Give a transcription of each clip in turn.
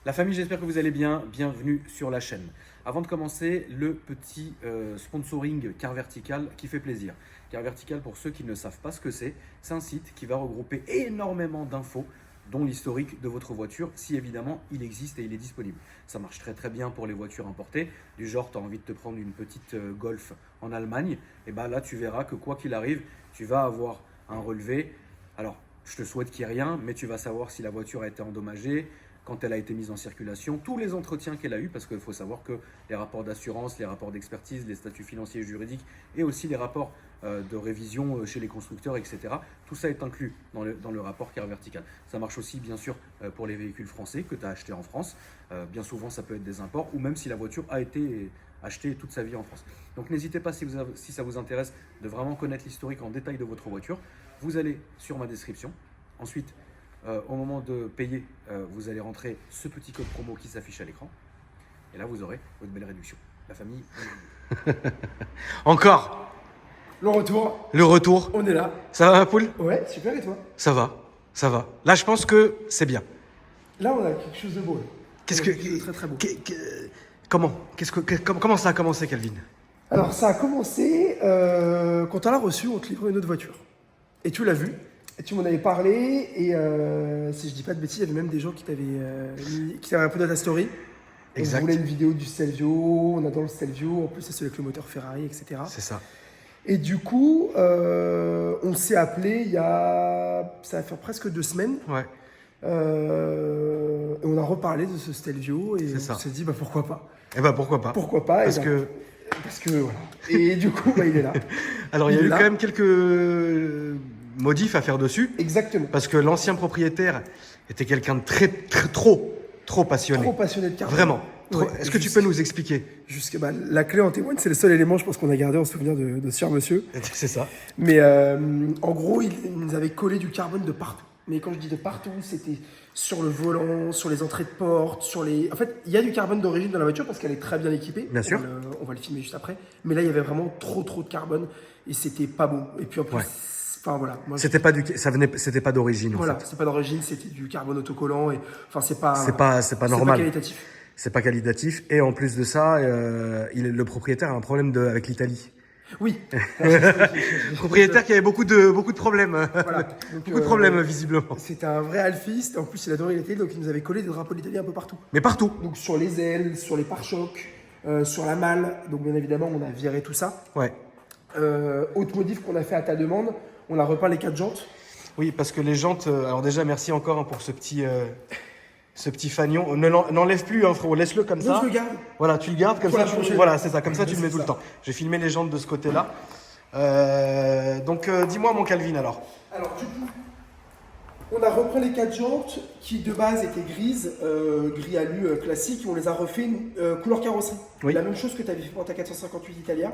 La famille, j'espère que vous allez bien. Bienvenue sur la chaîne. Avant de commencer, le petit sponsoring Car Vertical qui fait plaisir. Car Vertical, pour ceux qui ne savent pas ce que c'est un site qui va regrouper énormément d'infos, dont l'historique de votre voiture, si évidemment il existe et il est disponible. Ça marche très très bien pour les voitures importées, du genre tu as envie de te prendre une petite Golf en Allemagne, et bien là tu verras que quoi qu'il arrive, tu vas avoir un relevé. Alors, je te souhaite qu'il n'y ait rien, mais tu vas savoir si la voiture a été endommagée, quand elle a été mise en circulation, tous les entretiens qu'elle a eus, parce qu'il faut savoir que les rapports d'assurance, les rapports d'expertise, les statuts financiers et juridiques, et aussi les rapports de révision chez les constructeurs, etc. Tout ça est inclus dans le rapport Car Vertical. Ça marche aussi, bien sûr, pour les véhicules français que tu as achetés en France. Bien souvent, ça peut être des imports, ou même si la voiture a été achetée toute sa vie en France. Donc n'hésitez pas, si ça vous intéresse, de vraiment connaître l'historique en détail de votre voiture. Vous allez sur ma description. Ensuite, au moment de payer, vous allez rentrer ce petit code promo qui s'affiche à l'écran. Et là, vous aurez votre belle réduction. La famille. Encore Le retour, le retour. on est là. Ça va ma poule? Ouais, super, et toi? Ça va, ça va. Là, je pense que c'est bien. Là, on a quelque chose de beau. Là. Qu'est-ce On a que, quelque chose de très très beau. comment ça a commencé, Calvin? Alors, ça a commencé quand on l'a reçu, on te livrait une autre voiture. Et tu l'as vu, et tu m'en avais parlé, et si je dis pas de bêtises, il y avait même des gens qui t'avaient un peu dans ta story. Exact. On voulait une vidéo du Stelvio, on adore le Stelvio, en plus c'est celui avec le moteur Ferrari, etc. C'est ça. Et du coup, on s'est appelé ça va faire presque 2 semaines. Ouais. Et on a reparlé de ce Stelvio et C'est ça. on s'est dit bah pourquoi pas. Eh ben pourquoi pas? Pourquoi pas Parce et que parce que voilà. Et du coup bah, il est là. alors il y a Il est eu là. quand même quelques modifs à faire dessus, Exactement. parce que l'ancien propriétaire était quelqu'un de trop passionné. Trop passionné de carbone. Vraiment. Trop. Ouais, Est-ce que tu peux nous expliquer? la clé en témoigne, c'est le seul élément je pense qu'on a gardé en souvenir de ce cher monsieur. C'est ça. Mais en gros, il nous avait collé du carbone de partout. Mais quand je dis de partout, c'était sur le volant, sur les entrées de porte, sur les... En fait, il y a du carbone d'origine dans la voiture parce qu'elle est très bien équipée. Bien sûr. On va le filmer juste après. Mais là, il y avait vraiment trop de carbone et c'était pas beau. Et puis en plus, Ouais. enfin voilà. Moi, C'était pas d'origine. en voilà, fait. c'est pas d'origine, c'était du carbone autocollant et enfin c'est pas C'est pas normal. C'est pas qualitatif. C'est pas qualitatif. Et en plus de ça, le propriétaire a un problème avec l'Italie. Oui. Propriétaire qui avait beaucoup de problèmes. Voilà. Donc, Beaucoup de problèmes, visiblement. C'était un vrai alphiste. En plus, il adorait l'Italie, donc il nous avait collé des drapeaux d'Italie un peu partout. Mais partout. Donc sur les ailes, sur les pare-chocs, sur la malle. Donc bien évidemment, on a viré tout ça. Ouais. Autre modif qu'on a fait à ta demande, on a repeint les 4 jantes. Oui, parce que les jantes. Alors déjà, merci encore pour ce petit fanion. N'enlève plus, hein, frérot. Laisse-le comme Non, ça. je le garde. Voilà, tu le gardes comme Pour ça. la prochaine. Voilà, c'est ça. Comme ça, tu le mets C'est tout le ça. temps. J'ai filmé les jantes de ce côté-là. Donc, dis-moi, mon Calvin, alors. Alors du coup, on a repeint les 4 jantes qui de base étaient grises, gris alu classique, et on les a refait couleur carrosserie. Oui. La même chose que tu avais fait pour ta 458 Italia.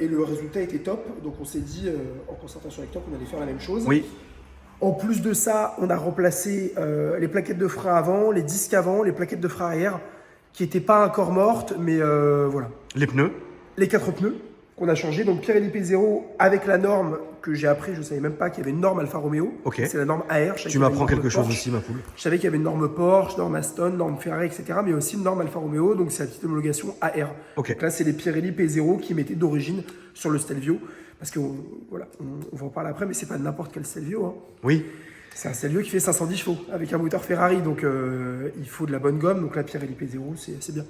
Et le résultat était top, donc on s'est dit en concertation avec toi qu'on allait faire la même chose. Oui. En plus de ça, on a remplacé les plaquettes de frein avant, les disques avant, les plaquettes de frein arrière, qui n'étaient pas encore mortes, mais voilà. Les pneus. Les 4 pneus qu'on a changé, donc Pirelli P0 avec la norme que j'ai appris, je ne savais même pas qu'il y avait une norme Alfa Romeo. Ok. C'est la norme AR. Tu m'apprends quelque chose aussi, ma poule. Je savais qu'il y avait une norme Porsche, norme Aston, norme Ferrari, etc. Mais aussi une norme Alfa Romeo, donc c'est la petite homologation AR. Ok. Donc là, c'est les Pirelli P0 qui mettaient d'origine sur le Stelvio. Parce que voilà, on va en parler après, mais c'est pas n'importe quel Stelvio. Hein. Oui. C'est un Stelvio qui fait 510 chevaux avec un moteur Ferrari, donc il faut de la bonne gomme. Donc la Pirelli P0, c'est bien.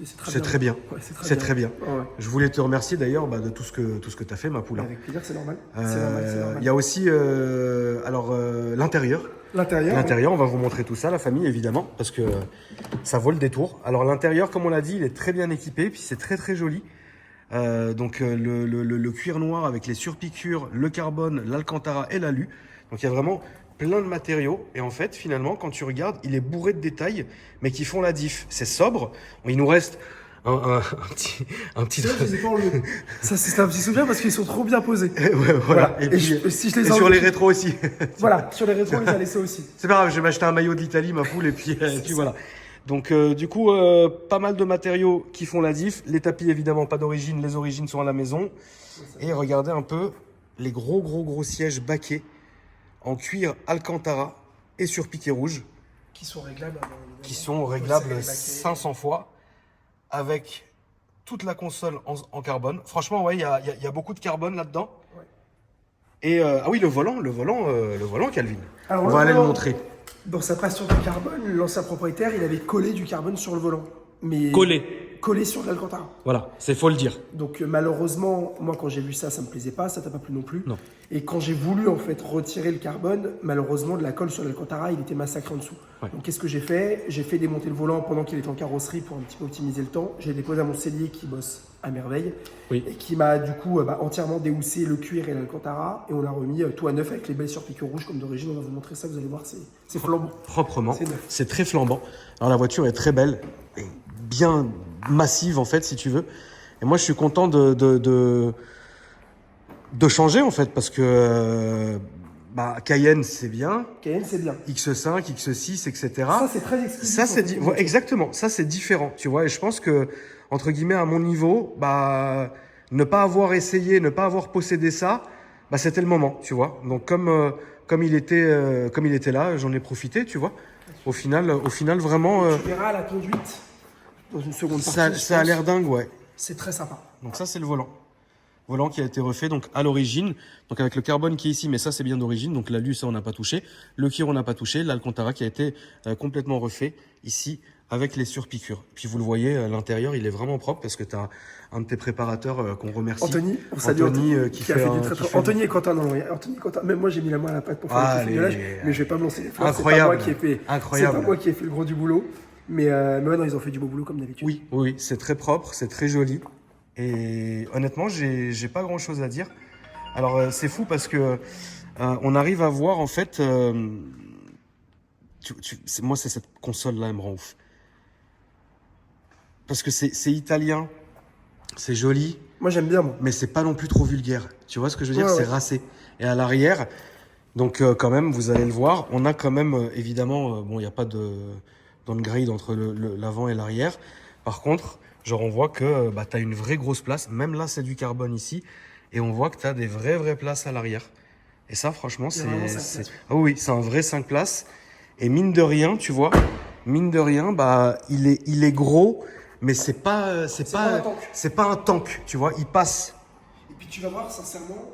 C'est très bien. Ouais, C'est très bien. Ouais. Je voulais te remercier d'ailleurs de tout ce que tu as fait, ma poule. Avec plaisir, c'est normal. C'est normal. Il y a aussi l'intérieur. L'intérieur, on va vous montrer tout ça, la famille, évidemment, parce que ça vaut le détour. Alors l'intérieur, comme on l'a dit, il est très bien équipé, puis c'est très très joli. Donc le cuir noir avec les surpiqûres, le carbone, l'alcantara et l'alu. Donc il y a vraiment plein de matériaux. Et en fait, finalement, quand tu regardes, il est bourré de détails, mais qui font la diff. C'est sobre. Il nous reste un petit... Ça, je les ai pas enlevés. Ça, c'est un petit souvenir parce qu'ils sont trop bien posés. Ouais, voilà. Et, puis, si je les et sur les rétros aussi. Voilà, sur les rétros, ils a laissé aussi. C'est pas grave, je vais m'acheter un maillot de l'Italie, ma poule, et puis voilà. Donc du coup, pas mal de matériaux qui font la diff. Les tapis, évidemment, pas d'origine. Les origines sont à la maison. Et regardez un peu les gros sièges baquets en cuir Alcantara et sur piqué rouge. Qui sont réglables. qui sont réglables 500 fois avec toute la console en carbone. Franchement, ouais, il y a beaucoup de carbone là-dedans. Ouais. Et ah oui, le volant, Calvin. Alors, On va aller le volant, montrer. Dans sa passion du carbone, l'ancien propriétaire, il avait collé du carbone sur le volant. Mais collé sur de l'Alcantara. Voilà, faut le dire. Donc malheureusement, moi quand j'ai vu ça, ça me plaisait pas, ça t'a pas plu non plus. Non. Et quand j'ai voulu en fait retirer le carbone, malheureusement de la colle sur l'Alcantara, il était massacré en dessous. Ouais. Donc qu'est-ce que j'ai fait? J'ai fait démonter le volant pendant qu'il était en carrosserie pour un petit peu optimiser le temps. J'ai déposé à mon cellier qui bosse à merveille Oui. et qui m'a du coup entièrement déhoussé le cuir et l'Alcantara et on a remis tout à neuf avec les belles surpiqûres rouges comme d'origine. On va vous montrer ça, vous allez voir, c'est flambant. Proprement. C'est neuf. C'est très flambant. Alors la voiture est très belle et bien massive en fait, si tu veux. Et moi, je suis content de changer en fait parce que Cayenne c'est bien, Cayenne c'est bien. X5, X6, etc. Ça c'est très exclusif. Ça c'est exactement, ça c'est différent, tu vois. Et je pense que entre guillemets à mon niveau, ne pas avoir essayé, ne pas avoir possédé ça, c'était le moment, tu vois. Donc comme il était là, j'en ai profité, tu vois. Au final vraiment. Tu verras la conduite dans une seconde partie. Ça a l'air dingue, ouais. C'est très sympa. Donc ça c'est le volant. Volant qui a été refait donc à l'origine, donc avec le carbone qui est ici, mais ça c'est bien d'origine, donc l'alu ça on n'a pas touché, le cuir on n'a pas touché, l'Alcantara qui a été complètement refait ici avec les surpiqûres. Puis vous le voyez, l'intérieur il est vraiment propre parce que tu as un de tes préparateurs qu'on remercie. Anthony, on salue Anthony qui a fait du très très. Anthony et Quentin, non, Anthony et Quentin. Même moi j'ai mis la main à la pâte pour faire le finiolage, mais je vais pas me lancer les fleurs. Incroyable. C'est pas moi qui ai fait le gros du boulot. Mais ouais, non, ils ont fait du beau boulot comme d'habitude. Oui, c'est très propre, c'est très joli. Et honnêtement, j'ai pas grand chose à dire. Alors c'est fou parce que on arrive à voir en fait. Moi, c'est cette console-là, elle me rend ouf. Parce que c'est italien, c'est joli. Moi j'aime bien, moi. Mais c'est pas non plus trop vulgaire. Tu vois ce que je veux dire? Ouais, c'est ouais. racé. Et à l'arrière, donc quand même, vous allez le voir, on a quand même évidemment, il n'y a pas de downgrade entre l'avant et l'arrière. Par contre, genre on voit que tu as une vraie grosse place. Même là, c'est du carbone ici. Et on voit que tu as des vraies places à l'arrière. Et ça, franchement, c'est ah oui, c'est un vrai 5 places. Et mine de rien, tu vois, il est gros, mais c'est pas un tank, tu vois, il passe. Et puis tu vas voir, sincèrement,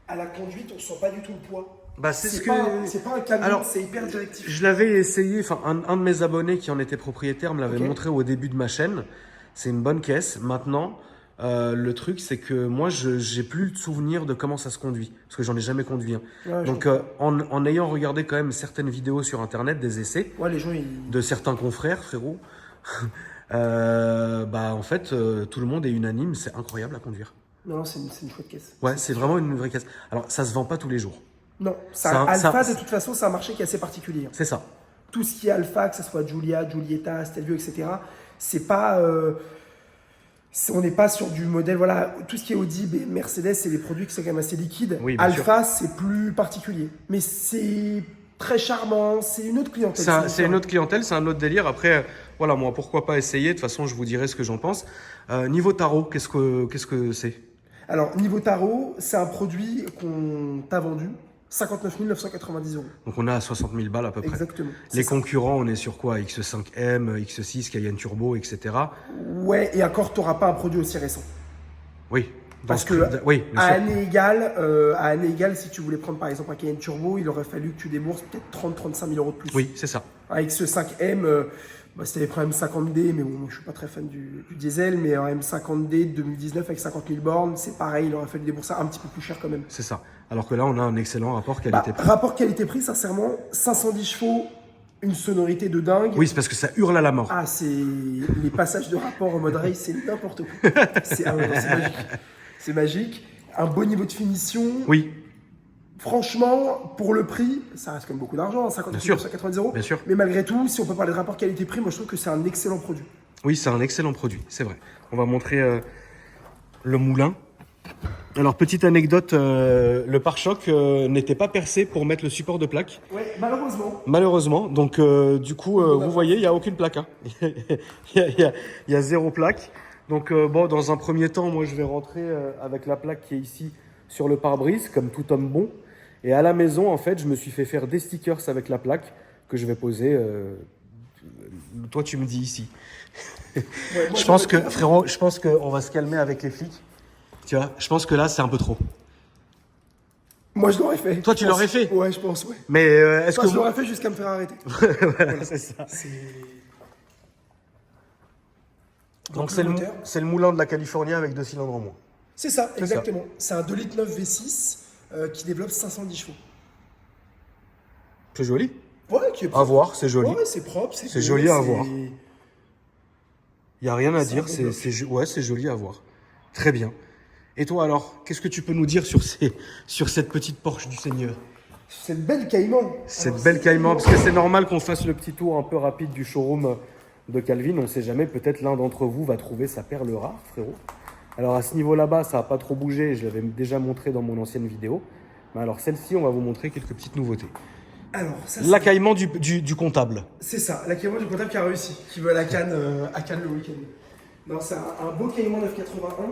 à la conduite, on sent pas du tout le poids. C'est pas un camion, Alors, c'est hyper directif. Je l'avais essayé, enfin un de mes abonnés qui en était propriétaire me l'avait Ok. montré au début de ma chaîne. C'est une bonne caisse. Maintenant, le truc c'est que moi j'ai plus le souvenir de comment ça se conduit parce que j'en ai jamais conduit. Ouais, Donc en ayant regardé quand même certaines vidéos sur internet, des essais ouais, les gens, ils... de certains confrères, frérot, en fait tout le monde est unanime, c'est incroyable à conduire. Non, c'est une chouette caisse. Ouais, c'est vraiment une vraie caisse. Alors ça se vend pas tous les jours. Non, Ça- de toute façon, c'est un marché qui est assez particulier. C'est ça. Tout ce qui est Alpha, que ce soit Giulia, Giulietta, Stelvio, etc., c'est pas... on n'est pas sur du modèle... Voilà, tout ce qui est Audi, Mercedes, c'est des produits qui sont quand même assez liquides. Oui, bien Alpha, c'est plus particulier. Mais c'est très charmant, c'est une autre clientèle. C'est une autre clientèle, c'est un autre délire. Après, voilà, moi, pourquoi pas essayer. De toute façon, je vous dirai ce que j'en pense. Niveau tarot, qu'est-ce que c'est? Alors, niveau tarot, c'est un produit qu'on t'a vendu 59 990 €. Donc, on a à 60 000 balles à peu près. Exactement. Les C'est ça. concurrents, on est sur quoi? X5M, X6, Cayenne Turbo, etc. Ouais, et encore, tu n'auras pas un produit aussi récent. Oui. Parce ce que prix- oui, bien à sûr. année égale, si tu voulais prendre par exemple un Cayenne Turbo, il aurait fallu que tu débourses peut-être 30-35 000 € de plus. Oui, c'est ça. Avec ce 5M, si tu avais pris un M50D, mais bon, moi, je suis pas très fan du diesel, mais un M50D de 2019 avec 50 000 bornes, c'est pareil, il aurait fallu débourser un petit peu plus cher quand même. C'est ça. Alors que là, on a un excellent rapport qualité-prix. Rapport qualité-prix, sincèrement, 510 chevaux, une sonorité de dingue. Oui, c'est parce que ça hurle à la mort. Ah, c'est les passages de rapport en mode race, c'est n'importe quoi. C'est magique. C'est magique. Un beau niveau de finition. Oui, Franchement, pour le prix, ça reste quand même beaucoup d'argent, 50 Bien sûr. 990 €. bien sûr. Mais malgré tout, si on peut parler de rapport qualité-prix, moi je trouve que c'est un excellent produit. Oui, c'est un excellent produit, c'est vrai. On va montrer le moulin. Alors, petite anecdote, le pare-choc n'était pas percé pour mettre le support de plaque. Ouais, malheureusement. Malheureusement, donc du coup, vous voyez, il n'y a aucune plaque. Hein. Il y a zéro plaque. Donc bon, dans un premier temps, moi je vais rentrer avec la plaque qui est ici sur le pare-brise, comme tout homme bon. Et à la maison, en fait, je me suis fait faire des stickers avec la plaque que je vais poser. Toi, tu me dis ici. Ouais, moi, Je pense que, j'aurais- frérot, je pense qu'on va se calmer avec les flics. Tu vois, je pense que là, c'est un peu trop. Moi, je l'aurais fait. Toi, je tu pense. l'aurais fait? Ouais, je pense, ouais. Mais est-ce Enfin, que je l'aurais fait jusqu'à me faire arrêter. Voilà, c'est ça. C'est... Donc, le c'est moteur. le moulin de la Californie avec 2 cylindres en moins. C'est ça, C'est exactement. C'est un 2,9 litres V6 qui développe 510 chevaux. C'est joli. Ouais, qui est À propre. voir, c'est joli. Ouais, c'est propre. C'est beau, joli à c'est- voir. Il n'y a rien à C'est dire, un beau bloc. c'est joli à voir. Très bien. Et toi alors, qu'est-ce que tu peux nous dire sur cette petite Porsche du Seigneur? Cette belle Cayman. Cette Alors, belle c'est- Cayman, parce que c'est normal qu'on fasse le petit tour un peu rapide du showroom de Calvin. On ne sait jamais, peut-être l'un d'entre vous va trouver sa perle rare, frérot. Alors à ce niveau là-bas, ça n'a pas trop bougé, je l'avais déjà montré dans mon ancienne vidéo. Mais alors celle-ci, on va vous montrer quelques petites nouveautés. Alors, ça, La Cayman du comptable. c'est ça, la Cayman du comptable qui a réussi, qui veut à Cannes le week-end. Non, c'est un beau Cayman 981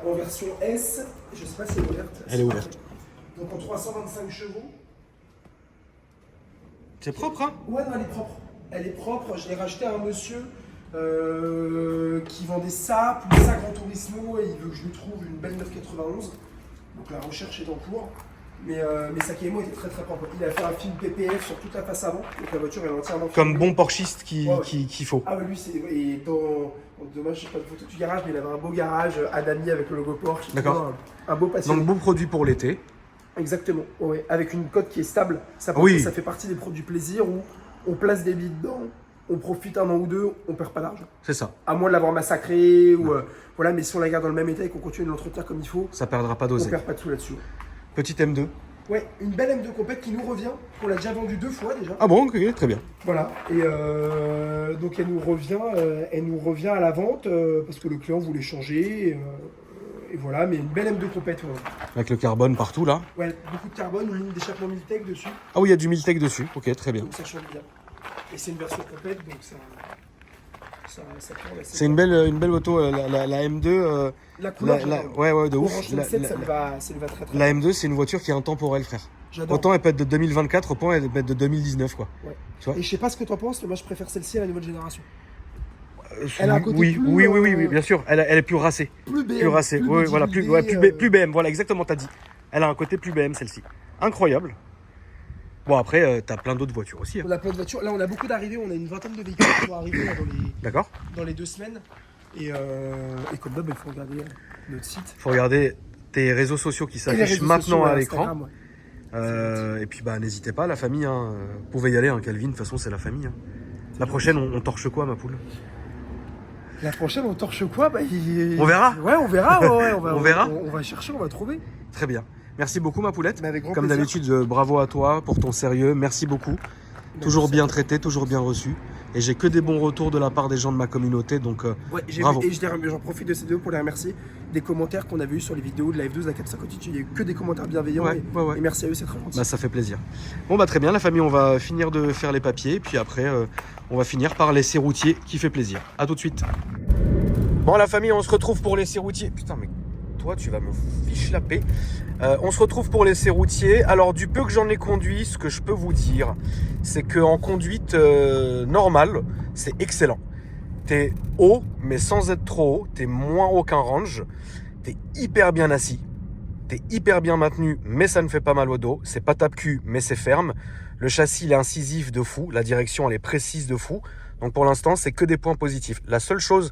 en version S. Je sais pas si elle est ouverte. Elle est ouverte. Donc en 325 chevaux. C'est propre, hein? Ouais, non, elle est propre. Elle est propre. Je l'ai racheté à un monsieur qui vendait ça, plus ça Grand Turismo, et il veut que je lui trouve une belle 991. Donc la recherche est en cours. Mais sa Cayman était très très propre. Il a fait un film PPF sur toute la face avant, donc la voiture elle est entièrement Comme filmée. bon porchiste qu'il Ouais. faut. Ah ouais, lui c'est... Et dommage, j'ai pas de photo du garage, mais il avait un beau garage Adami avec le logo Porsche. D'accord. Un beau passionné. Donc bon produit pour l'été. Exactement, ouais. Avec une cote qui est stable. Ça, Oui. ça fait partie des produits plaisir où on place des billes dedans, on profite un an ou deux, on perd pas d'argent. C'est ça. À moins de l'avoir massacré, ou voilà, mais si on la garde dans le même état et qu'on continue de l'entretenir comme il faut, Ça perdra pas on d'oseille. perd pas de sous là-dessus. Petite M2. Ouais, une belle M2 compète qui nous revient, qu'on l'a déjà vendue 2 fois déjà. Ah bon, ok, très bien. Voilà, et donc elle nous revient à la vente parce que le client voulait changer. Et voilà, mais une belle M2 compète. Ouais. Avec le carbone partout là. Ouais, beaucoup de carbone, une ligne d'échappement Miltech dessus, Ah oui, il y a du Miltech dessus. Ok, très bien. donc ça change bien. Et c'est une version compète, donc ça tourne assez C'est bien. une belle auto, la M2. La couleur, Ouais, de ouf. Orange La, sunset, la- ça lui va très très la bien. M2, c'est une voiture qui est intemporelle, frère. J'adore. Autant elle peut être de 2024, autant elle peut être de 2019, quoi. Ouais. Tu vois Et je sais pas ce que t'en penses, mais moi je préfère celle-ci à la nouvelle génération. Elle a un côté oui, plus, oui, bien sûr. Elle est plus racée. Plus BM. Plus racée. plus Oui, voilà, plus bodybuildé, plus BM. Voilà, exactement, t'as dit. Elle a un côté plus BM, celle-ci. Incroyable. Bon, après, t'as plein d'autres voitures aussi. Hein. On a plein de voitures. Là, on a beaucoup d'arrivées. On a une vingtaine de véhicules qui vont arriver là, D'accord. dans les 2 semaines. Et comme d'hab, il faut regarder notre site. Faut regarder tes réseaux sociaux qui Et les s'affichent réseaux maintenant sociaux, à Instagram, l'écran. ouais. Et puis, bah, n'hésitez pas, la famille. Hein. Vous pouvez y aller, hein, Calvin. De toute façon, c'est la famille. Hein. La prochaine, on torche quoi, ma poule? La prochaine, on torche quoi On verra. Ouais, on verra. Ouais, On verra. On va chercher, on va trouver. Très bien. Merci beaucoup, ma poulette. Mais avec grand Comme plaisir. d'habitude, bravo à toi pour ton sérieux. Merci beaucoup. Toujours bien traité, toujours bien reçu. Et j'ai que des bons retours de la part des gens de ma communauté. Donc, Ouais, bravo. Et j'en profite de cette vidéo pour les remercier des commentaires qu'on avait eu sur les vidéos de la F12, la 458. Il n'y a eu que des commentaires bienveillants. Ouais, ouais. Et merci à eux, c'est très gentil. Bah, ça fait plaisir. Bon, bah, très bien, la famille, on va finir de faire les papiers. Puis après, on va finir par l'essai routier qui fait plaisir. À tout de suite. Bon, la famille, on se retrouve pour l'essai routier. Putain, mais toi, tu vas me fiche la paix. On se retrouve pour l'essai routier. Alors, du peu que j'en ai conduit, ce que je peux vous dire, c'est qu'en conduite normale, c'est excellent. T'es haut, mais sans être trop haut. T'es moins haut qu'un range. T'es hyper bien assis. T'es hyper bien maintenu, mais ça ne fait pas mal au dos. C'est pas tape-cul, mais c'est ferme. Le châssis, il est incisif de fou. La direction, elle est précise de fou. Donc, pour l'instant, c'est que des points positifs. La seule chose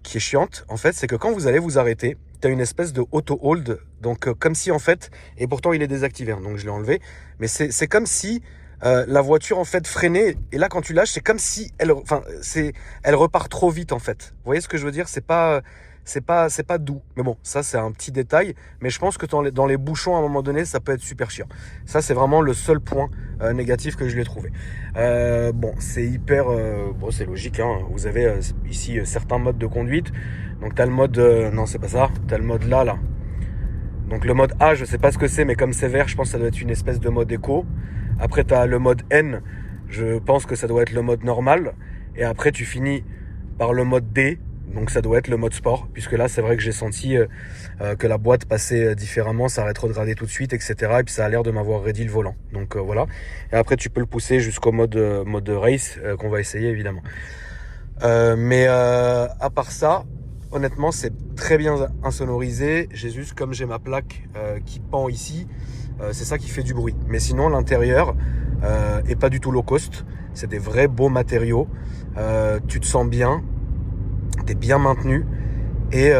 qui est chiante, en fait, c'est que quand vous allez vous arrêter, tu as une espèce de auto-hold, donc comme si en fait, et pourtant il est désactivé, hein, donc je l'ai enlevé, mais c'est comme si la voiture en fait freinait, et là quand tu lâches, c'est comme si elle repart trop vite en fait. Vous voyez ce que je veux dire? C'est pas doux. Mais bon, ça c'est un petit détail, mais je pense que dans les bouchons à un moment donné, ça peut être super chiant. Ça c'est vraiment le seul point négatif que je l'ai trouvé. Bon, c'est hyper... bon, c'est logique, hein. Vous avez ici certains modes de conduite. Donc t'as le mode... non, c'est pas ça. T'as le mode là. Donc le mode A, je sais pas ce que c'est, mais comme c'est vert, je pense que ça doit être une espèce de mode éco. Après t'as le mode N, je pense que ça doit être le mode normal. Et après tu finis par le mode D. Donc ça doit être le mode sport, puisque là c'est vrai que j'ai senti que la boîte passait différemment, ça a rétrogradé tout de suite, etc. Et puis ça a l'air de m'avoir raidi le volant. Donc voilà. Et après tu peux le pousser jusqu'au mode race qu'on va essayer évidemment. Mais à part ça, honnêtement c'est très bien insonorisé. J'ai juste, comme j'ai ma plaque qui pend ici, c'est ça qui fait du bruit. Mais sinon l'intérieur est pas du tout low cost. C'est des vrais beaux matériaux. Tu te sens bien. T'es bien maintenu et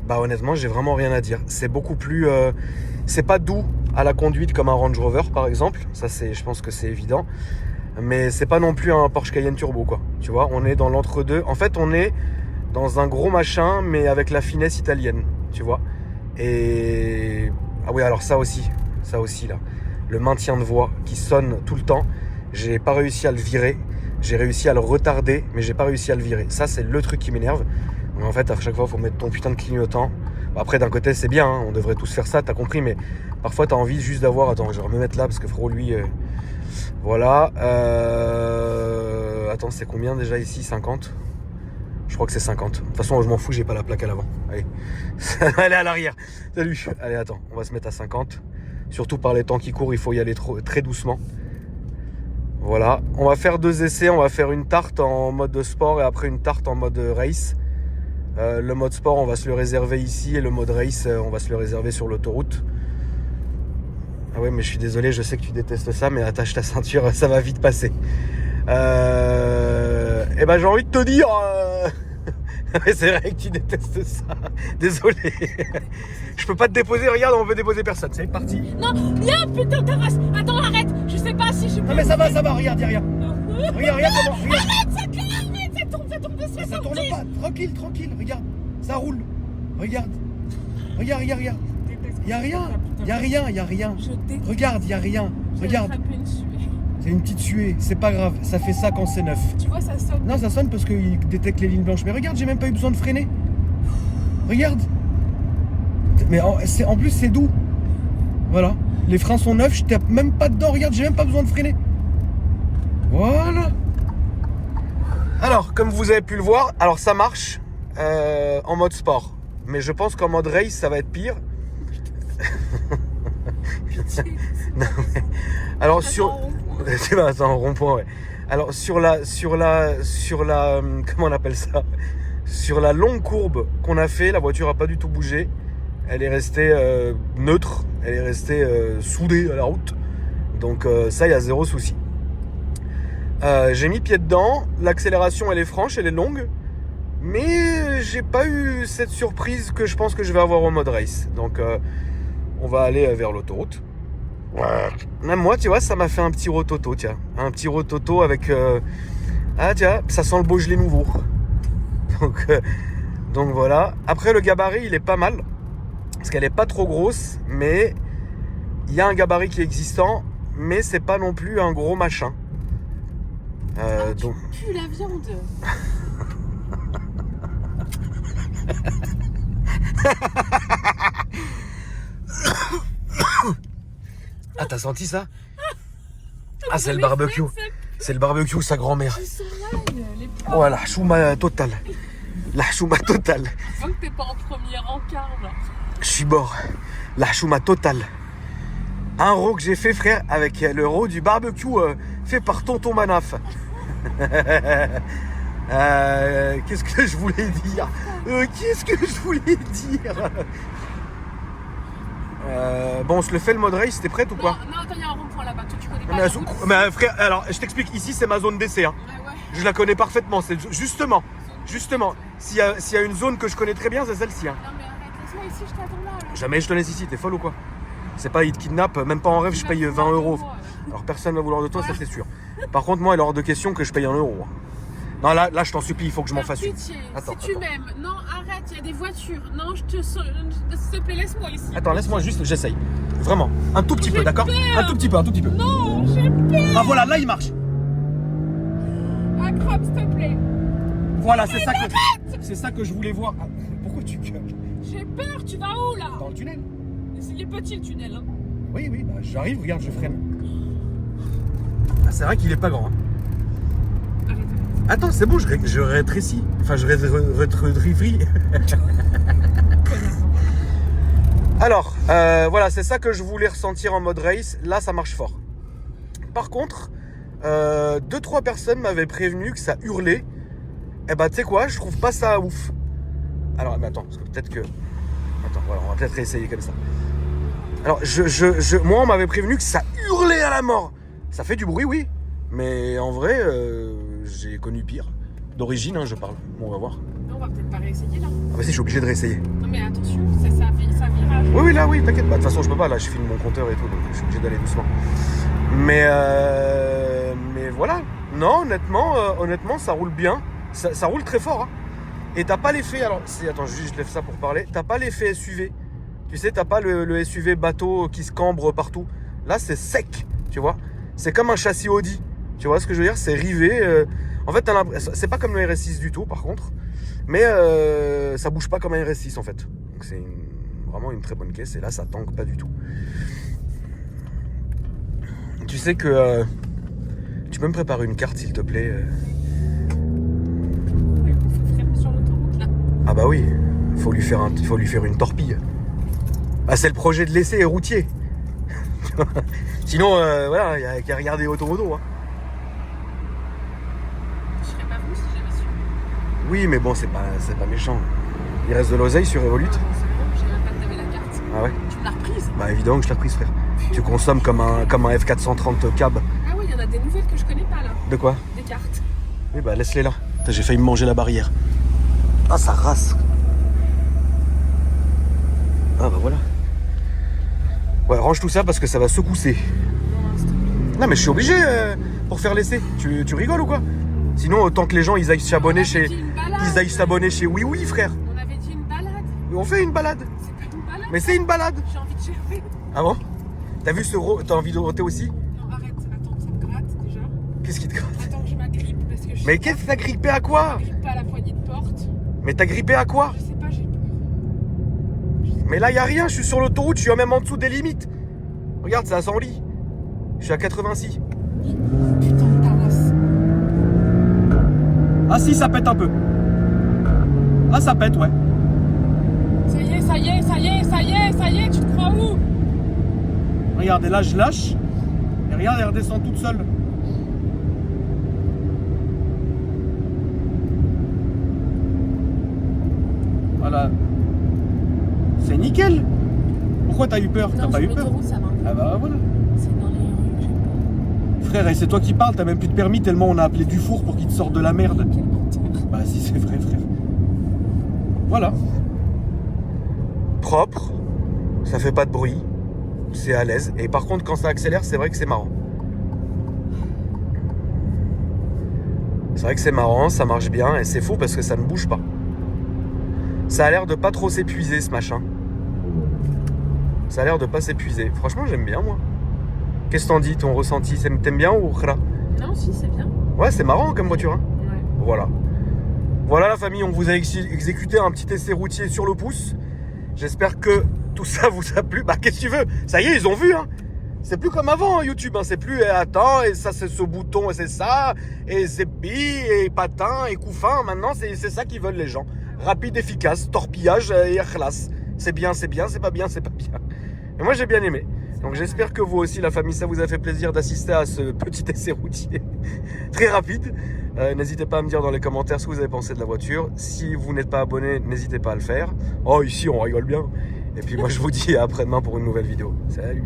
honnêtement j'ai vraiment rien à dire. C'est beaucoup plus c'est pas doux à la conduite comme un Range Rover par exemple, ça c'est, je pense que c'est évident, mais c'est pas non plus un Porsche Cayenne turbo quoi, tu vois. On est dans l'entre-deux, en fait on est dans un gros machin mais avec la finesse italienne, tu vois. Et ah oui, alors ça aussi là, le maintien de voix qui sonne tout le temps, j'ai pas réussi à le virer. J'ai réussi à le retarder, mais j'ai pas réussi à le virer. Ça, c'est le truc qui m'énerve. Donc, en fait, à chaque fois, il faut mettre ton putain de clignotant. Bon, après, d'un côté, c'est bien, hein, on devrait tous faire ça, t'as compris, mais parfois, t'as envie juste d'avoir... Attends, je vais me mettre là, parce que frérot, lui... Voilà. Attends, c'est combien déjà ici? 50? Je crois que c'est 50. De toute façon, je m'en fous, j'ai pas la plaque à l'avant. Allez. Elle est à l'arrière. Salut. Allez, attends, on va se mettre à 50. Surtout par les temps qui courent, il faut y aller très doucement. Voilà, on va faire 2 essais, on va faire une tarte en mode sport et après une tarte en mode race. Le mode sport, on va se le réserver ici et le mode race, on va se le réserver sur l'autoroute. Ah ouais, mais je suis désolé, je sais que tu détestes ça, mais attache ta ceinture, ça va vite passer. Et ben j'ai envie de te dire... c'est vrai que tu détestes ça. Désolé. Je peux pas te déposer, regarde, on veut déposer personne. C'est parti. Non, viens, putain, ta race. Attends, arrête. Je sais pas si je peux. Non mais ça va, regarde, y'a rien. Regarde comment. Regarde. Arrête, ça tombe de 70. Ça tourne pas, tranquille, regarde. Ça roule. Regarde. Y'a rien. Je déteste. Regarde, y'a rien. Regarde. J'ai attrapé une suée. C'est une petite suée, c'est pas grave. Ça fait ça quand c'est neuf. Tu vois, ça sonne. Non, ça sonne parce qu'il détecte les lignes blanches. Mais regarde, j'ai même pas eu besoin de freiner. Regarde. Mais en plus, c'est doux. Voilà. Les freins sont neufs, je tape même pas dedans. Regarde, j'ai même pas besoin de freiner. Voilà. Alors, comme vous avez pu le voir, alors ça marche en mode sport. Mais je pense qu'en mode race, ça va être pire. Non, mais... Alors sur... C'est un rond-point, ouais. Alors sur la comment on appelle ça, sur la longue courbe qu'on a fait, la voiture a pas du tout bougé. Elle est restée neutre, elle est restée soudée à la route. Donc ça, il y a zéro souci. J'ai mis pied dedans, l'accélération elle est franche, elle est longue, mais j'ai pas eu cette surprise que je pense que je vais avoir au mode race. Donc on va aller vers l'autoroute. Même moi, tu vois, ça m'a fait un petit rototo, tiens. Un petit rototo avec... Ah tiens, ça sent le Beaujolais nouveau. Donc voilà. Après, le gabarit, il est pas mal. Parce qu'elle est pas trop grosse, mais il y a un gabarit qui est existant, mais c'est pas non plus un gros machin. Tu pues la viande. Ah, t'as senti ça? Ah, c'est le barbecue. C'est le barbecue, sa grand-mère. Oh, la chouma totale. La chouma totale. Je vois que t'es pas en premier encart, là. Je suis mort. La chouma totale. Un raw que j'ai fait, frère, avec le raw du barbecue fait par Tonton Manaf. Qu'est-ce que je voulais dire? Bon, on se le fait le mode race, t'es prête ou pas? Non, attends, il y a un rond-point là-bas, tu connais pas. Mais frère, alors je t'explique, ici c'est ma zone d'essai. Hein. Ouais. Je la connais parfaitement, c'est justement, s'il y a une zone que je connais très bien, c'est celle-ci. Hein. Non mais arrête, laisse-moi ici, je t'attends là. Jamais je te laisse ici, t'es folle ou quoi? C'est pas, ils te kidnappent, même pas en rêve, je paye 20 €. Alors personne va vouloir de toi, ça c'est sûr. Par contre, moi, il est hors de question que je paye 1 €. Non, là, je t'en supplie, il faut que je m'en fasse une. Attends, si tu m'aimes, non, arrête, il y a des voitures. Non, s'il te plaît, laisse-moi ici. Attends, laisse-moi juste, j'essaye. Vraiment, un tout petit peu, d'accord? Un tout petit peu. Non, j'ai peur. Ah voilà, là il marche. Accroche, s'il te plaît. Voilà, c'est ça que je voulais voir. Ah, pourquoi tu gueules? J'ai peur, tu vas où là? Dans le tunnel. Il est petit le tunnel. Hein. Oui, bah, j'arrive, regarde, je freine. Ah, c'est vrai qu'il est pas grand. Hein. Arrête. Attends, c'est bon, je rétrécis. Enfin, je redriverie. Alors, voilà, c'est ça que je voulais ressentir en mode race. Là, ça marche fort. Par contre, 2-3 personnes m'avaient prévenu que ça hurlait. Eh ben, tu sais quoi, je trouve pas ça ouf. Alors, mais attends, parce que peut-être que... Attends, voilà, on va peut-être réessayer comme ça. Alors, moi, on m'avait prévenu que ça hurlait à la mort. Ça fait du bruit, oui. Mais en vrai, j'ai connu pire. D'origine, hein, je parle. Bon, on va voir. Non, on va peut-être pas réessayer là. Ah bah si, je suis obligé de réessayer. Non mais attention, ça virage. Oui, là, oui, t'inquiète. Bah, de toute façon, je peux pas. Là, je filme mon compteur et tout, donc je suis obligé d'aller doucement. Mais voilà. Non, honnêtement, ça roule bien. Ça roule très fort. Hein. Et t'as pas l'effet... Alors, attends, juste, je lève ça pour parler. T'as pas l'effet SUV. Tu sais, t'as pas le SUV bateau qui se cambre partout. Là, c'est sec, tu vois. C'est comme un châssis Audi. Tu vois ce que je veux dire? C'est rivé. En fait, c'est pas comme le RS6 du tout, par contre. Mais ça bouge pas comme un RS6, en fait. Donc, c'est vraiment une très bonne caisse. Et là, ça tangue pas du tout. Tu sais que... tu peux me préparer une carte, s'il te plaît Sur l'autoroute là. Ah bah oui, il faut lui faire une torpille. Ah, c'est le projet de l'essai routier. Sinon, voilà, il n'y a qu'à regarder Automoto. Hein. Je serais pas venue si j'avais su. Oui, mais bon, c'est pas méchant. Il reste de l'oseille sur Revolut. C'est bon, j'ai même pas que t'avais la carte. Ah ouais? Tu me l'as reprise? Bah évidemment que je l'ai reprise, frère. Tu consommes comme un F430 cab. Ah oui, il y en a des nouvelles que je connais pas là. De quoi? Des cartes. Oui, bah laisse-les là. Putain, j'ai failli me manger la barrière. Ah, ça rase. Ah bah voilà. Ouais, range tout ça parce que ça va secousser. Non mais je suis obligé pour faire l'essai. Tu rigoles ou quoi? Sinon autant que les gens ils aillent s'abonner chez Oui Oui frère. On avait dit une balade. On fait une balade. C'est pas une balade. Mais c'est une balade. J'ai envie de gerber. Ah bon? T'as vu t'as envie de roter aussi? Non arrête, attends, ça me gratte déjà. Qu'est-ce qui te gratte? Attends que je m'agrippe parce que je Mais qu'est-ce que t'as grippé à quoi? m'agrippe pas à la poignée de porte. Mais t'as grippé à quoi? Je sais pas, j'ai peur. Mais là y a rien, je suis sur l'autoroute, je suis même en dessous des limites. Regarde, c'est à 100 lits. Je suis à 86. Putain de ta race. Ah si, ça pète un peu. Ah ça pète, ouais. Ça y est, tu te crois où? Regarde, et là je lâche. Et regarde, elle redescend toute seule. Voilà. C'est nickel. Pourquoi t'as eu peur? T'as pas eu peur? Ça va. Ah bah voilà. C'est dans les rues, j'aime pas. Frère, et c'est toi qui parles, t'as même plus de permis tellement on a appelé Dufour pour qu'il te sorte de la merde. Quel menteur. Bah si, c'est vrai, frère. Voilà. Propre, ça fait pas de bruit, c'est à l'aise. Et par contre, quand ça accélère, c'est vrai que c'est marrant. C'est vrai que c'est marrant, ça marche bien, et c'est fou parce que ça ne bouge pas. Ça a l'air de pas trop s'épuiser, ce machin. Ça a l'air de pas s'épuiser. Franchement, j'aime bien, moi. Qu'est-ce que t'en dis, ton ressenti? T'aimes bien ou khra? Non, si, c'est bien. Ouais, c'est marrant comme voiture, hein. Ouais. Voilà. Voilà la famille, on vous a exécuté un petit essai routier sur le pouce. J'espère que tout ça vous a plu. Bah qu'est-ce que tu veux? Ça y est, ils ont vu, hein. C'est plus comme avant, hein, YouTube, hein. C'est plus attends, et ça c'est ce bouton, et c'est ça, et c'est et patin, et coup fin. Maintenant, c'est ça qu'ils veulent les gens. Rapide, efficace, torpillage et khlas. C'est bien, c'est pas bien, c'est pas bien. Et moi j'ai bien aimé. Donc j'espère que vous aussi, la famille, ça vous a fait plaisir d'assister à ce petit essai routier très rapide. N'hésitez pas à me dire dans les commentaires ce que vous avez pensé de la voiture. Si vous n'êtes pas abonné, n'hésitez pas à le faire. Oh, ici on rigole bien. Et puis moi je vous dis à après-demain pour une nouvelle vidéo. Salut.